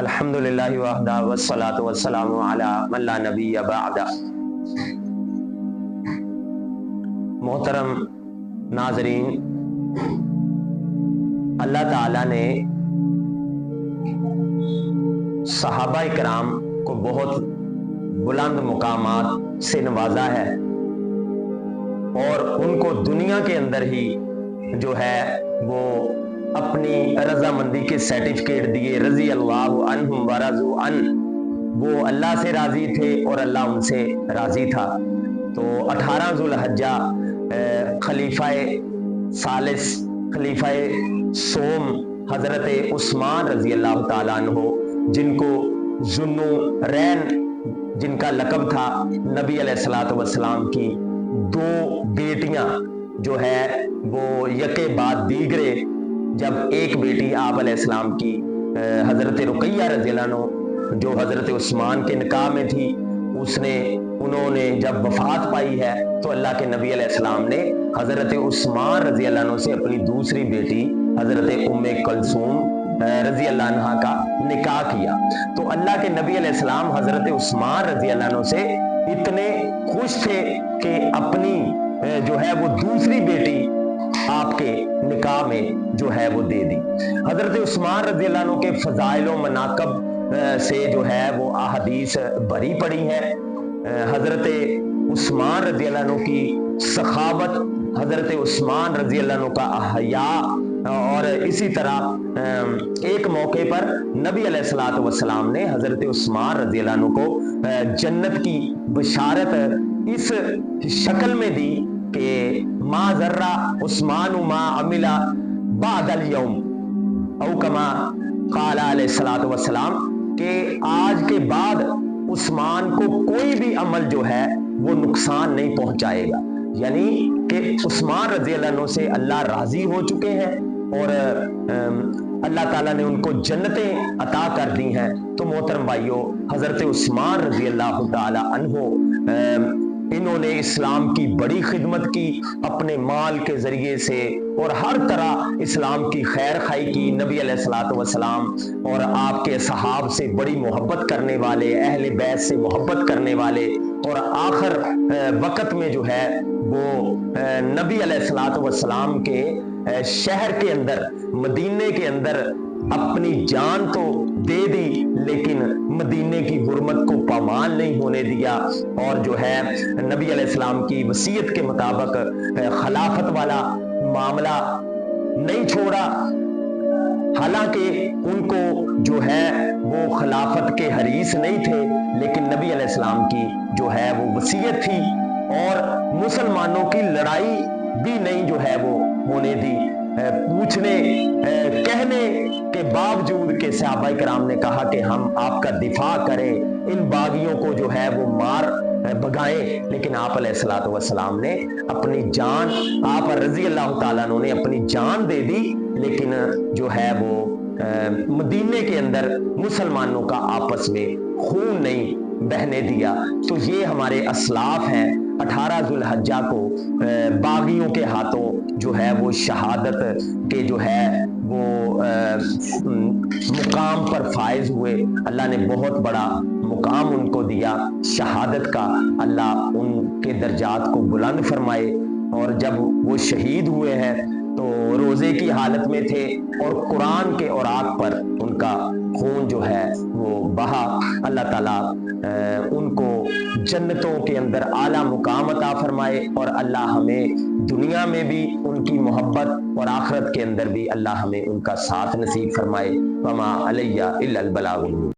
الحمدللہ وحدہ والصلاۃ والسلام علی من لا نبی بعدہ۔ محترم ناظرین، اللہ تعالیٰ نے صحابہ کرام کو بہت بلند مقامات سے نوازا ہے اور ان کو دنیا کے اندر ہی جو ہے وہ اپنی رضامندی کے سرٹیفکیٹ دیے۔ رضی اللہ عنہم ورضوا عنہ، وہ اللہ سے راضی تھے اور اللہ ان سے راضی تھا۔ تو 18 ذوالحجہ خلیفہ ثالث، خلیفہ سوم حضرت عثمان رضی اللہ تعالیٰ عنہ، جن کو ذوالنورین جن کا لقب تھا، نبی علیہ الصلوۃ والسلام کی دو بیٹیاں جو ہے وہ یکے بعد دیگرے، جب ایک بیٹی آپ علیہ السلام کی حضرت رقیہ رضی اللہ عنہ جو حضرت عثمان کے نکاح میں تھی، انہوں نے جب وفات پائی ہے تو اللہ کے نبی علیہ السلام نے حضرت عثمان رضی اللہ عنہ سے اپنی دوسری بیٹی حضرت ام کلثوم رضی اللہ عنہ کا نکاح کیا۔ تو اللہ کے نبی علیہ السلام حضرت عثمان رضی اللہ عنہ سے اتنے خوش تھے کہ اپنی جو ہے وہ دوسری بیٹی آپ کے نکاح میں جو ہے وہ دے دی۔ حضرت عثمان رضی اللہ عنہ کے فضائل و مناقب سے جو ہے وہ احادیث بھری پڑی ہیں۔ حضرت عثمان رضی اللہ عنہ کی سخاوت، حضرت عثمان رضی اللہ عنہ کا حیا، اور اسی طرح ایک موقع پر نبی علیہ الصلوۃ والسلام نے حضرت عثمان رضی اللہ عنہ کو جنت کی بشارت اس شکل میں دی کہ ما ذرہ عثمان ما عمل بعد اليوم، او کما قال علیہ الصلوۃ والسلام، کہ آج کے بعد عثمان کو کوئی بھی عمل جو ہے وہ نقصان نہیں پہنچائے گا، یعنی کہ عثمان رضی اللہ عنہ سے اللہ راضی ہو چکے ہیں اور اللہ تعالیٰ نے ان کو جنتیں عطا کر دی ہیں۔ تو محترم بھائیو، حضرت عثمان رضی اللہ تعالی عنہ انہوں نے اسلام کی بڑی خدمت کی اپنے مال کے ذریعے سے، اور ہر طرح اسلام کی خیر خائی کی۔ نبی علیہ الصلوۃ والسلام اور آپ کے صحاب سے بڑی محبت کرنے والے، اہل بیت سے محبت کرنے والے، اور آخر وقت میں جو ہے وہ نبی علیہ الصلوۃ والسلام کے شہر کے اندر، مدینے کے اندر اپنی جان تو دے دی لیکن مدینے کی حرمت کو پامال نہیں ہونے دیا، اور جو ہے نبی علیہ السلام کی وصیت کے مطابق خلافت والا معاملہ نہیں چھوڑا۔ حالانکہ ان کو جو ہے وہ خلافت کے حریص نہیں تھے، لیکن نبی علیہ السلام کی جو ہے وہ وصیت تھی، اور مسلمانوں کی لڑائی بھی نہیں جو ہے وہ ہونے دی۔ پوچھنے کہنے کے باوجود کہ صحابہ کرام نے کہا کہ ہم آپ کا دفاع کریں، ان باغیوں کو جو ہے وہ مار بھگائیں، لیکن آپ علیہ الصلوۃ والسلام نے اپنی جان، آپ رضی اللہ تعالیٰ عنہ نے اپنی جان دے دی، لیکن جو ہے وہ مدینے کے اندر مسلمانوں کا آپس میں خون نہیں بہنے دیا۔ تو یہ ہمارے اسلاف ہیں۔ 18 ذوالحجہ کو باغیوں کے ہاتھوں جو ہے وہ شہادت کے جو ہے وہ مقام پر فائز ہوئے۔ اللہ نے بہت بڑا مقام ان کو دیا شہادت کا، اللہ ان کے درجات کو بلند فرمائے۔ اور جب وہ شہید ہوئے ہیں تو روزے کی حالت میں تھے، اور قرآن کے اوراق پر ان کا خون جو ہے وہ بہا۔ اللہ تعالیٰ ان کو جنتوں کے اندر اعلیٰ مقام عطا فرمائے، اور اللہ ہمیں دنیا میں بھی ان کی محبت اور آخرت کے اندر بھی اللہ ہمیں ان کا ساتھ نصیب فرمائے۔ وما علیہ الا البلاغ المبین۔